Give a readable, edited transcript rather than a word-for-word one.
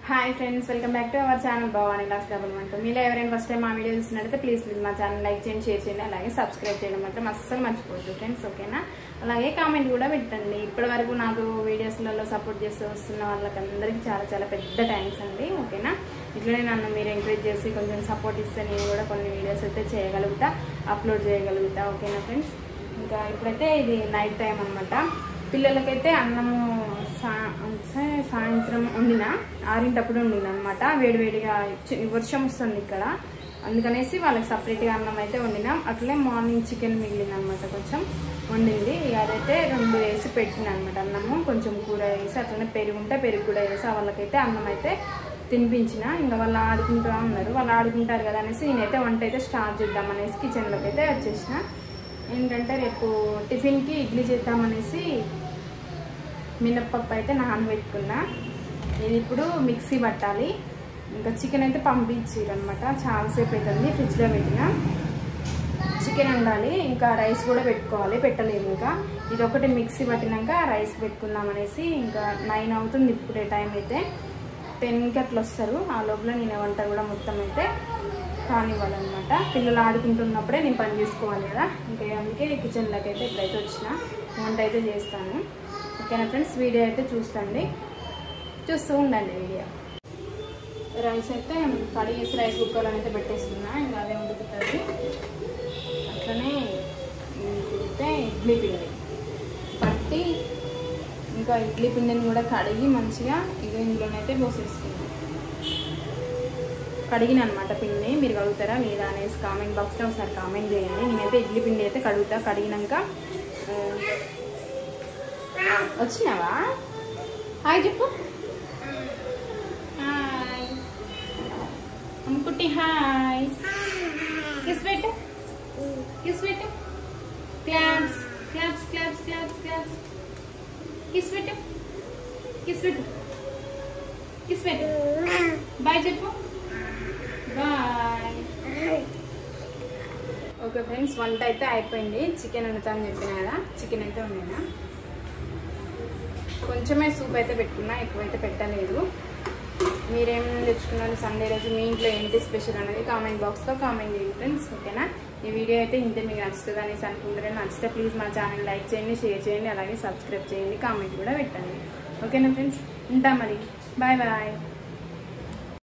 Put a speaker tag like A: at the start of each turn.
A: hi friends welcome back to our channel Bhavani vlogs double one two మీలో ఎవరైనా first time మా video చూస్తున్నట్లయితే please మా ఛానల్ లైక్ చేయండి షేర్ చేయండి అలాగే సబ్స్క్రైబ్ చేయడం మాత్రం అస్సలు మర్చిపోవద్దు ఫ్రెండ్స్ ఓకేనా అలాగే కామెంట్ కూడా పెట్టండి ఇప్పటివరకు నాకు వీడియోస్లలో సపోర్ట్ చేస్తూ వస్తున్న వాళ్ళకందరికీ చాలా చాలా పెద్ద థ్యాంక్స్ అండి ఓకేనా ఇట్లనే నన్ను మీరు ఎంకరేజ్ చేసి కొంచెం సపోర్ట్ ఇస్తే నేను కూడా కొన్ని వీడియోస్ అయితే చేయగలుగుతా అప్లోడ్ చేయగలుగుతా ఓకేనా ఫ్రెండ్స్ ఇంకా ఇప్పుడైతే ఇది నైట్ టైం అన్నమాట పిల్లలకైతే అన్నము సాయంత్రం వండిన ఆరింటప్పుడు వండిన అనమాట వేడివేడిగా వర్షం వస్తుంది ఇక్కడ అందుకనేసి వాళ్ళకి సపరేట్గా అన్నం అయితే వండినాం అట్లే మార్నింగ్ చికెన్ మిగిలింది అనమాట కొంచెం వండింది ఇక అదైతే 2 వేసి పెట్టిన అనమాట అన్నము కొంచెం కూర వేసి అట్లనే పెరుగు ఉంటే పెరుగు కూడా వేసి వాళ్ళకైతే అన్నం అయితే తినిపించిన ఇంకా వాళ్ళు ఆడుకుంటూ ఉన్నారు వాళ్ళు ఆడుకుంటారు కదా అనేసి నేనైతే వంట అయితే స్టార్ట్ చేద్దాం అనేసి కిచెన్లోకి అయితే వచ్చేసిన ఏంటంటే రేపు టిఫిన్కి ఇడ్లీ చేద్దామనేసి మినప్పప్పు అయితే నానబెట్టుకున్నా ఇది ఇప్పుడు మిక్సీ పట్టాలి ఇంకా చికెన్ అయితే పంపించారు అనమాట చాలాసేపు అవుతుంది ఫ్రిడ్జ్లో పెట్టిన చికెన్ వండాలి ఇంకా రైస్ కూడా పెట్టుకోవాలి పెట్టలేదు ఇంకా ఇది ఒకటి మిక్సీ పట్టినాక రైస్ పెట్టుకుందాం అనేసి ఇంకా 9 అవుతుంది ఇప్పుడే టైం అయితే 10కి అట్లా వస్తారు ఆ లోపల నేను వంట కూడా మొత్తం అయితే కానివ్వాలన్నమాట పిల్లలు ఆడుకుంటున్నప్పుడే నేను పని చేసుకోవాలి కదా ఇంకా అందుకే కిచెన్లోకి అయితే ఇప్పుడైతే వచ్చిన వంట అయితే చేస్తాను ఓకేనా ఫ్రెండ్స్ వీడియో అయితే చూస్తూ ఉండండి వీడియో రైస్ అయితే కడిగేసి రైస్ కుక్కర్లో అయితే పెట్టేస్తున్నా ఇంకా అదే ఉడుకుతుంది అట్లనే ఉడికితే ఇడ్లీ పిండి పట్టి ఇంకా ఇడ్లీ పిండిని కూడా కడిగి మంచిగా ఇక ఇందులోనైతే పోసేసుకున్నాను కడిగిన అనమాట పిండి మీరు కడుగుతారా లేదా అనేసి కామెంట్ బాక్స్లో ఒకసారి కామెంట్ చేయండి నేనైతే ఇడ్లీ పిండి అయితే కడుగుతా కడిగినాక వచ్చినావా హాయ్ చెప్పు హాయ్ అమ్ముకుట్టి హాయ్ కిస్ పెట్టు claps claps claps claps claps kiss పెట్టు బాయ్ చెప్పు బాయ్ ఓకే ఫ్రెండ్స్ వంట అయితే అయిపోయింది చికెన్ వండుతా అని చెప్పిన కదా చికెన్ అయితే వండినా కొంచెమే సూప్ అయితే పెట్టుకున్నా ఎక్కువైతే పెట్టలేదు మీరేం తెచ్చుకున్నారు సండే రోజు మీ ఇంట్లో ఏంటి స్పెషల్ అనేది కామెంట్ బాక్స్లో కామెంట్ చేయండి ఫ్రెండ్స్ ఓకేనా ఈ వీడియో అయితే ఇంతే మీకు నచ్చుతుంది అనేసి అనుకుంటారే నచ్చితే ప్లీజ్ మా ఛానల్ లైక్ చేయండి షేర్ చేయండి అలాగే సబ్స్క్రైబ్ చేయండి కామెంట్ కూడా పెట్టండి ఓకేనా ఫ్రెండ్స్ ఉంటా మరి బాయ్ బాయ్